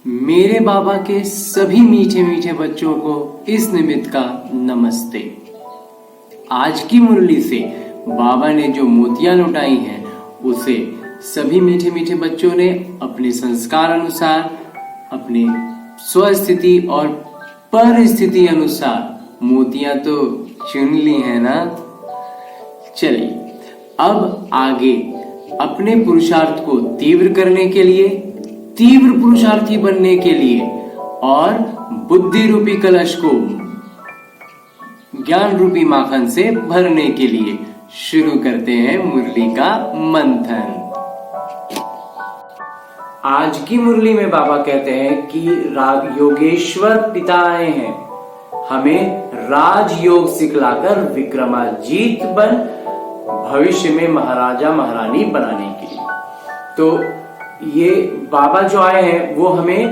मेरे बाबा के सभी मीठे मीठे बच्चों को इस निमित्त का नमस्ते। आज की मुरली से बाबा ने जो मोतियां लुटाई हैं उसे सभी मीठे मीठे बच्चों ने अपने संस्कार अनुसार, अपने स्वस्थिति और परिस्थिति अनुसार मोतियां तो चुन ली है ना। चलिए अब आगे अपने पुरुषार्थ को तीव्र करने के लिए, तीव्र पुरुषार्थी बनने के लिए और बुद्धि रूपी कलश को ज्ञान रूपी माखन से भरने के लिए शुरू करते हैं मुरली का मंथन। आज की मुरली में बाबा कहते हैं कि योगेश्वर पिता आए हैं हमें राजयोग सिखलाकर विक्रमाजीत बन भविष्य में महाराजा महारानी बनाने के लिए। तो ये बाबा जो आए हैं वो हमें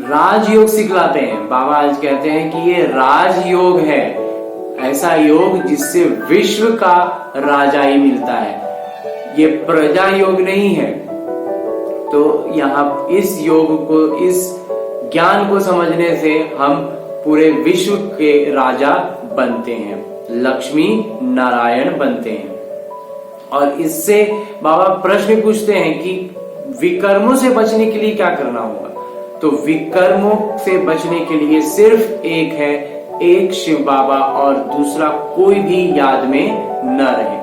राजयोग सिखलाते हैं। बाबा आज कहते हैं कि ये राजयोग है, ऐसा योग जिससे विश्व का राजाई मिलता है, ये प्रजा योग नहीं है। तो यहाँ इस योग को, इस ज्ञान को समझने से हम पूरे विश्व के राजा बनते हैं, लक्ष्मी नारायण बनते हैं। और इससे बाबा प्रश्न पूछते हैं कि विकर्मों से बचने के लिए क्या करना होगा। तो विकर्मों से बचने के लिए सिर्फ एक है, एक शिव बाबा और दूसरा कोई भी याद में न रहे।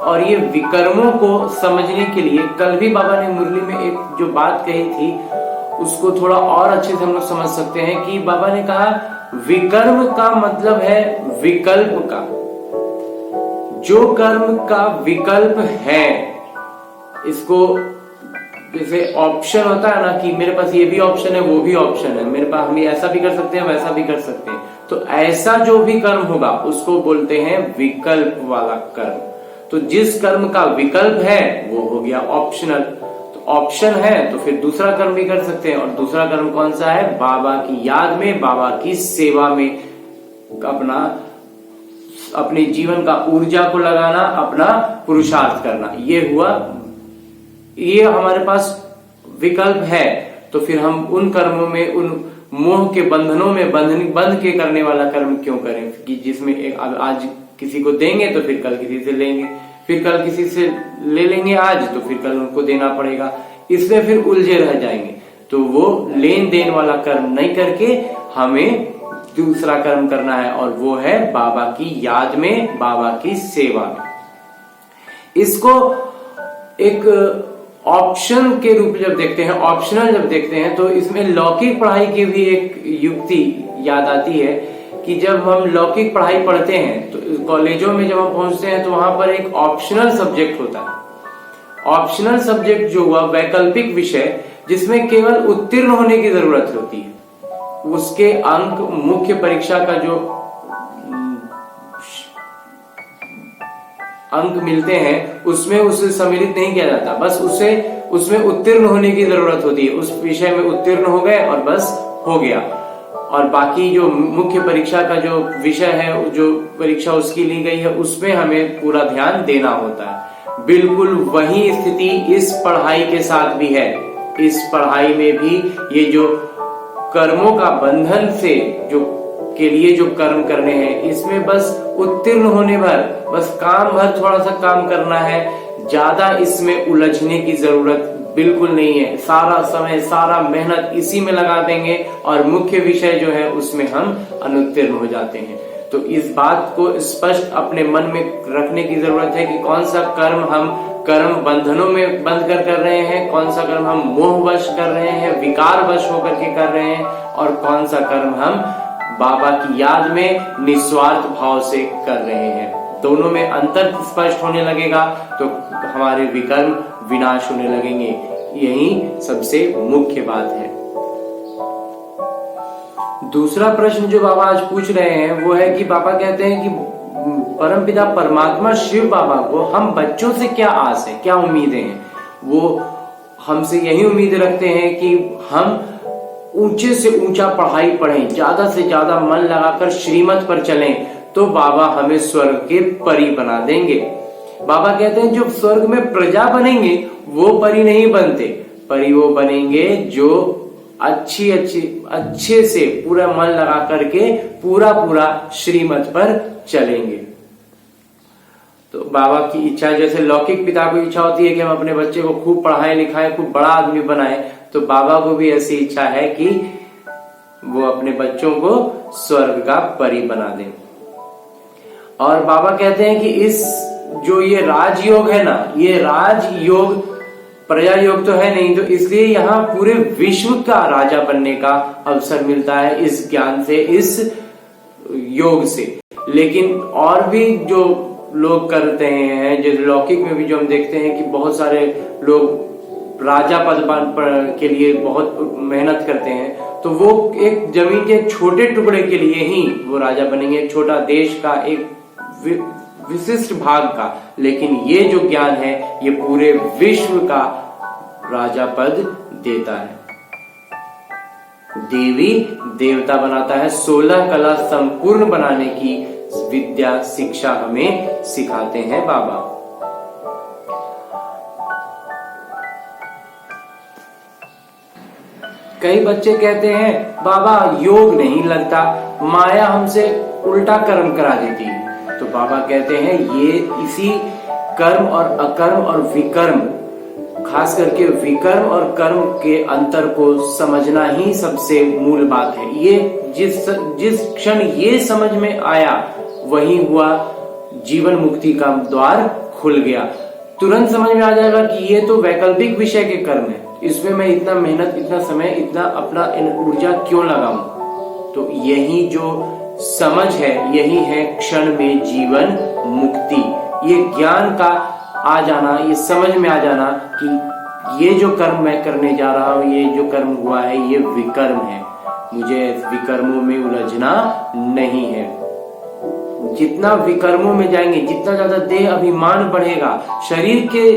और ये विकर्मों को समझने के लिए कल भी बाबा ने मुरली में एक जो बात कही थी उसको थोड़ा और अच्छे से हम लोग समझ सकते हैं कि बाबा ने कहा विकर्म का मतलब है विकल्प का। जो कर्म का विकल्प है, इसको जैसे ऑप्शन होता है ना कि मेरे पास ये भी ऑप्शन है, वो भी ऑप्शन है, मेरे पास हम ऐसा भी कर सकते हैं, वैसा भी कर सकते हैं। तो ऐसा जो भी कर्म होगा उसको बोलते हैं विकल्प वाला कर्म। तो जिस कर्म का विकल्प है वो हो गया ऑप्शनल। तो ऑप्शन है तो फिर दूसरा कर्म भी कर सकते हैं। और दूसरा कर्म कौन सा है? बाबा की याद में, बाबा की सेवा में अपने जीवन का ऊर्जा को लगाना, अपना पुरुषार्थ करना। ये हुआ, ये हमारे पास विकल्प है। तो फिर हम उन कर्मों में, उन मोह के बंधनों में बंध के करने वाला कर्म क्यों करें कि जिसमें आज किसी को देंगे तो फिर कल किसी से लेंगे, फिर कल किसी से ले लेंगे आज तो फिर कल उनको देना पड़ेगा, इसलिए फिर उलझे रह जाएंगे। तो वो लेन देन वाला कर्म नहीं करके हमें दूसरा कर्म करना है और वो है बाबा की याद में, बाबा की सेवा में। इसको एक ऑप्शन के रूप जब देखते हैं, ऑप्शनल जब देखते हैं, तो इसमें लौकिक पढ़ाई की भी एक युक्ति याद आती है कि जब हम लौकिक पढ़ाई पढ़ते हैं तो कॉलेजों में जब हम पहुंचते हैं तो वहां पर एक ऑप्शनल सब्जेक्ट होता है। ऑप्शनल सब्जेक्ट जो हुआ वैकल्पिक विषय, जिसमें केवल उत्तीर्ण होने की जरूरत होती है। उसके अंक मुख्य परीक्षा का जो अंक मिलते हैं उसमें उसे सम्मिलित नहीं किया जाता, बस उसे उसमें उत्तीर्ण होने की जरूरत होती है। उस विषय में उत्तीर्ण हो गए और बस हो गया। और बाकी जो मुख्य परीक्षा का जो विषय है, जो परीक्षा उसकी ली गई है, उसमें हमें पूरा ध्यान देना होता है। बिल्कुल वही स्थिति इस पढ़ाई के साथ भी है। इस पढ़ाई में भी ये जो कर्मों का बंधन से जो के लिए जो कर्म करने हैं, इसमें बस उत्तीर्ण होने भर, बस काम भर थोड़ा सा काम करना है, ज्यादा इसमें उलझने की जरूरत बिल्कुल नहीं है। सारा समय, सारा मेहनत इसी में लगा देंगे और मुख्य विषय जो है उसमें हम अनुत्तीर्ण हो जाते हैं। तो इस बात को स्पष्ट अपने मन में रखने की जरूरत है कि कौन सा कर्म हम कर्म बंधनों में बंध कर रहे हैं, कौन सा कर्म हम मोहवश कर रहे हैं, विकारवश होकर के कर रहे हैं, और कौन सा कर्म हम बाबा की याद में निस्वार्थ भाव से कर रहे हैं। दोनों में अंतर स्पष्ट होने लगेगा तो हमारे विकर्म विनाश होने लगेंगे। यही सबसे मुख्य बात है। दूसरा प्रश्न जो बाबा आज पूछ रहे हैं वो है कि बाबा कहते हैं कि परमपिता परमात्मा शिव बाबा को हम बच्चों से क्या आस है, क्या उम्मीदें हैं। वो हमसे यही उम्मीद रखते हैं कि हम ऊंचे से ऊंचा पढ़ाई पढ़ें, ज्यादा से ज्यादा मन लगाकर श्रीमत पर चलें, तो बाबा हमें स्वर्ग के परी बना देंगे। बाबा कहते हैं जो स्वर्ग में प्रजा बनेंगे वो परी नहीं बनते, परी वो बनेंगे जो अच्छे से पूरा मन लगा करके पूरा श्रीमत पर चलेंगे। तो बाबा की इच्छा, जैसे लौकिक पिता को इच्छा होती है कि हम अपने बच्चे को खूब पढ़ाएं लिखाएं, खूब बड़ा आदमी बनाएं, तो बाबा को भी ऐसी इच्छा है कि वो अपने बच्चों को स्वर्ग का परी बना दें। और बाबा कहते हैं कि इस जो ये राजयोग है ना, ये राजयोग प्रजा योग तो है नहीं, तो इसलिए यहाँ पूरे विश्व का राजा बनने का अवसर मिलता है इस ज्ञान से, इस योग से। लेकिन और भी जो लोग करते हैं, जैसे लौकिक में भी जो हम देखते हैं कि बहुत सारे लोग राजा पद के लिए बहुत मेहनत करते हैं, तो वो एक जमीन के छोटे टुकड़े के लिए ही वो राजा बनेंगे, एक छोटा देश का, एक विशिष्ट भाग का। लेकिन ये जो ज्ञान है ये पूरे विश्व का राजा पद देता है, देवी देवता बनाता है। 16 कला संपूर्ण बनाने की विद्या शिक्षा हमें सिखाते हैं बाबा। कई बच्चे कहते हैं बाबा योग नहीं लगता, माया हमसे उल्टा कर्म करा देती है। तो बाबा कहते हैं ये इसी कर्म और अकर्म और विकर्म, खास करके विकर्म और कर्म के अंतर को समझना ही सबसे मूल बात है। ये जिस क्षण ये समझ में आया वही हुआ जीवन मुक्ति का द्वार खुल गया। तुरंत समझ में आ जाएगा कि ये तो वैकल्पिक विषय के कर्म है, इसमें मैं इतना मेहनत, इतना समय, इतना अपना ऊर्जा क्यों लगाऊं। तो यही जो समझ है, यही है क्षण में जीवन मुक्ति। ये ज्ञान का आ जाना, ये समझ में आ जाना कि ये जो कर्म मैं करने जा रहा हूं, ये जो कर्म हुआ है ये विकर्म है, मुझे विकर्मों में उलझना नहीं है। जितना विकर्मों में जाएंगे, जितना ज्यादा देह अभिमान बढ़ेगा, शरीर के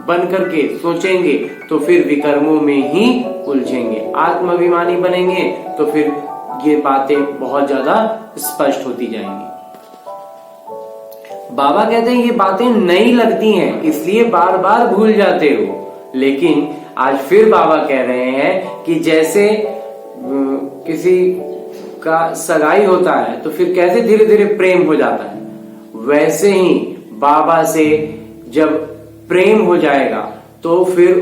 बन करके सोचेंगे, तो फिर विकर्मों में ही उलझेंगे। आत्माभिमानी बनेंगे तो फिर ये बातें बहुत ज्यादा स्पष्ट होती जाएंगी। बाबा कहते हैं ये बातें नई लगती हैं, इसलिए बार बार भूल जाते हो। लेकिन आज फिर बाबा कह रहे हैं कि जैसे किसी का सगाई होता है तो फिर कैसे धीरे धीरे प्रेम हो जाता है, वैसे ही बाबा से जब प्रेम हो जाएगा तो फिर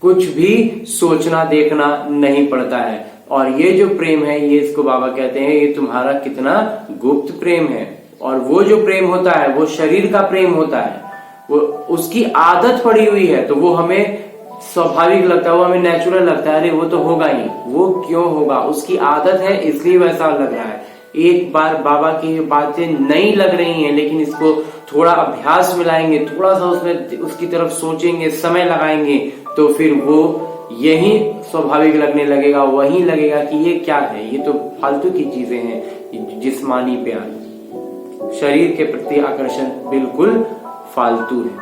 कुछ भी सोचना देखना नहीं पड़ता है। और ये जो प्रेम है, ये इसको बाबा कहते हैं ये तुम्हारा कितना गुप्त प्रेम है। और वो जो प्रेम होता है वो शरीर का प्रेम होता है, वो उसकी आदत पड़ी हुई है, तो वो हमें स्वाभाविक लगता है, वो हमें नेचुरल लगता है, अरे वो तो होगा ही, वो क्यों होगा, उसकी आदत है इसलिए वैसा लग रहा है। एक बार बाबा की बातें नई लग रही हैं, लेकिन इसको थोड़ा अभ्यास में लाएंगे, थोड़ा सा उसमें उसकी तरफ सोचेंगे, समय लगाएंगे, तो फिर वो यही स्वाभाविक लगने लगेगा, वही लगेगा कि ये क्या है, ये तो फालतू की चीजें हैं, जिस्मानी प्यार, शरीर के प्रति आकर्षण बिल्कुल फालतू है।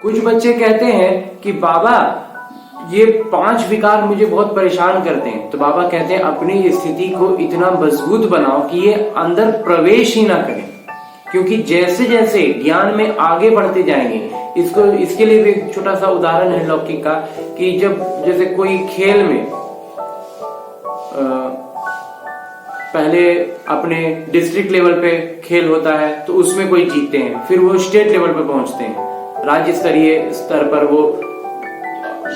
कुछ बच्चे कहते हैं कि बाबा ये 5 विकार मुझे बहुत परेशान करते हैं। तो बाबा कहते हैं अपनी स्थिति को इतना मजबूत बनाओ कि ये अंदर प्रवेश ही ना करें, क्योंकि जैसे जैसे ज्ञान में आगे बढ़ते जाएंगे, इसके लिए भी एक छोटा सा उदाहरण है लौकिक का, कि जब जैसे कोई खेल में पहले अपने डिस्ट्रिक्ट लेवल पे खेल होता है तो उसमें कोई जीतते हैं, फिर वो स्टेट लेवल पे पहुंचते हैं, राज्य स्तरीय स्तर पर वो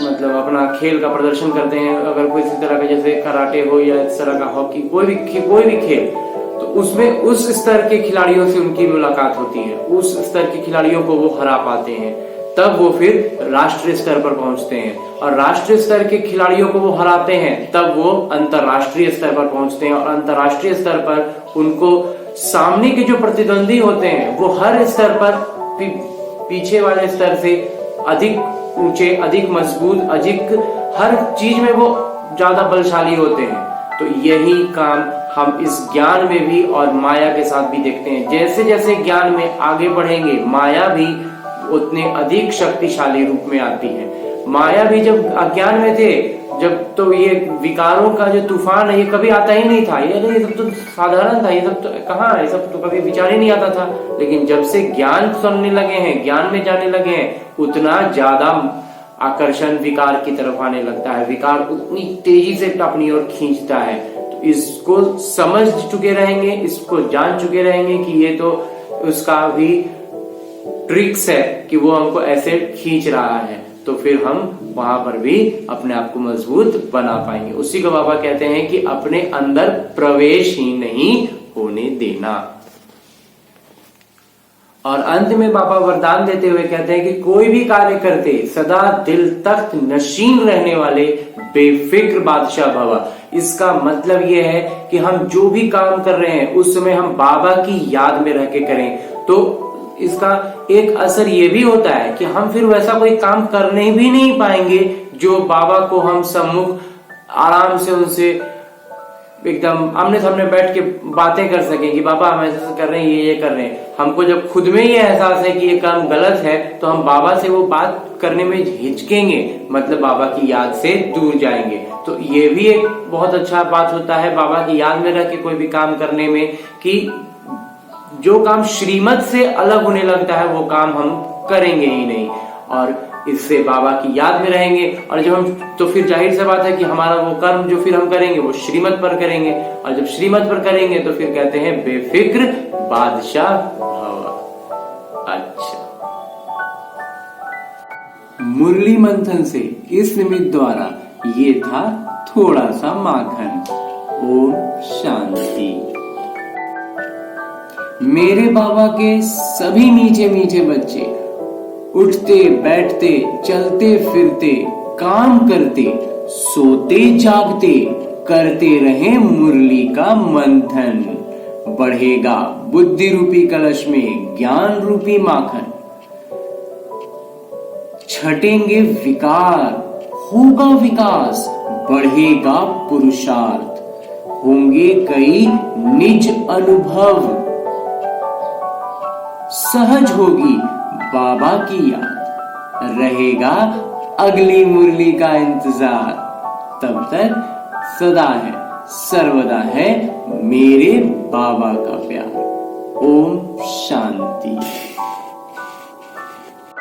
मतलब अपना खेल का प्रदर्शन करते हैं। अगर कोई इसी तरह का जैसे कराटे हो या इस तरह का हॉकी, कोई भी खेल, तो उसमें उस स्तर के खिलाड़ियों से उनकी मुलाकात होती है, उस स्तर के खिलाड़ियों को वो हरा पाते हैं, तब वो फिर राष्ट्रीय स्तर पर पहुंचते हैं, और राष्ट्रीय स्तर के खिलाड़ियों को वो हराते हैं, तब वो अंतरराष्ट्रीय स्तर पर पहुंचते हैं, और अंतरराष्ट्रीय स्तर पर उनको सामने के जो प्रतिद्वंदी होते हैं वो हर स्तर पर पीछे वाले स्तर से अधिक ऊंचे, अधिक मजबूत, अधिक हर चीज में वो ज्यादा बलशाली होते हैं। तो यही काम हम इस ज्ञान में भी और माया के साथ भी देखते हैं। जैसे जैसे ज्ञान में आगे बढ़ेंगे, माया भी उतने अधिक शक्तिशाली रूप में आती है। माया भी जब अज्ञान में थे, जब तो ये विकारों का जो तूफान है ये कभी आता ही नहीं था, ये सब तो साधारण था, ये सब तो कहाँ, ये सब तो कभी विचार ही नहीं आता था। लेकिन जब से ज्ञान सुनने लगे हैं, ज्ञान में जाने लगे हैं, उतना ज्यादा आकर्षण विकार की तरफ आने लगता है, विकार उतनी तेजी से अपनी ओर खींचता है। तो इसको समझ चुके रहेंगे, इसको जान चुके रहेंगे कि ये तो उसका भी ट्रिक्स है कि वो हमको ऐसे खींच रहा है, तो फिर हम वहां पर भी अपने आप को मजबूत बना पाएंगे। उसी को बाबा कहते हैं कि अपने अंदर प्रवेश ही नहीं होने देना। और अंत में बाबा वरदान देते हुए कहते हैं कि कोई भी कार्य करते सदा दिल तख्त नशीन रहने वाले बेफिक्र बादशाह भवा। इसका मतलब यह है कि हम जो भी काम कर रहे हैं उस समय हम बाबा की याद में रह के करें, तो इसका एक असर ये भी होता है कि हम फिर वैसा कोई काम करने भी नहीं पाएंगे जो बाबा को हम सम्मुख आराम से उनसे एकदम आमने सामने बैठ के बातें कर सकें कि बाबा हम ऐसा कर रहे हैं, ये कर रहे हैं। हमको जब खुद में ये एहसास है कि ये काम गलत है तो हम बाबा से वो बात करने में हिचकेंगे, मतलब बाबा की याद से दूर जाएंगे। तो ये भी एक बहुत अच्छा बात होता है बाबा की याद में रह के कोई भी काम करने में, कि जो काम श्रीमत से अलग होने लगता है वो काम हम करेंगे ही नहीं, और इससे बाबा की याद में रहेंगे। और जब हम, तो फिर जाहिर सी बात है कि हमारा वो कर्म जो फिर हम करेंगे वो श्रीमत पर करेंगे, और जब श्रीमत पर करेंगे तो फिर कहते हैं बेफिक्र बादशाह भव। अच्छा, मुरली मंथन से इस निमित्त द्वारा ये था थोड़ा सा माखन। ओम शांति। मेरे बाबा के सभी मीठे मीठे बच्चे उठते बैठते चलते फिरते काम करते सोते जागते करते रहे मुरली का मंथन। बढ़ेगा बुद्धि रूपी कलश में ज्ञान रूपी माखन। छटेंगे विकार होगा विकास, बढ़ेगा पुरुषार्थ, होंगे कई निज अनुभव, सहज होगी बाबा की याद, रहेगा अगली मुरली का इंतजार। तब तक सदा है सर्वदा है मेरे बाबा का प्यार। ओम शांति।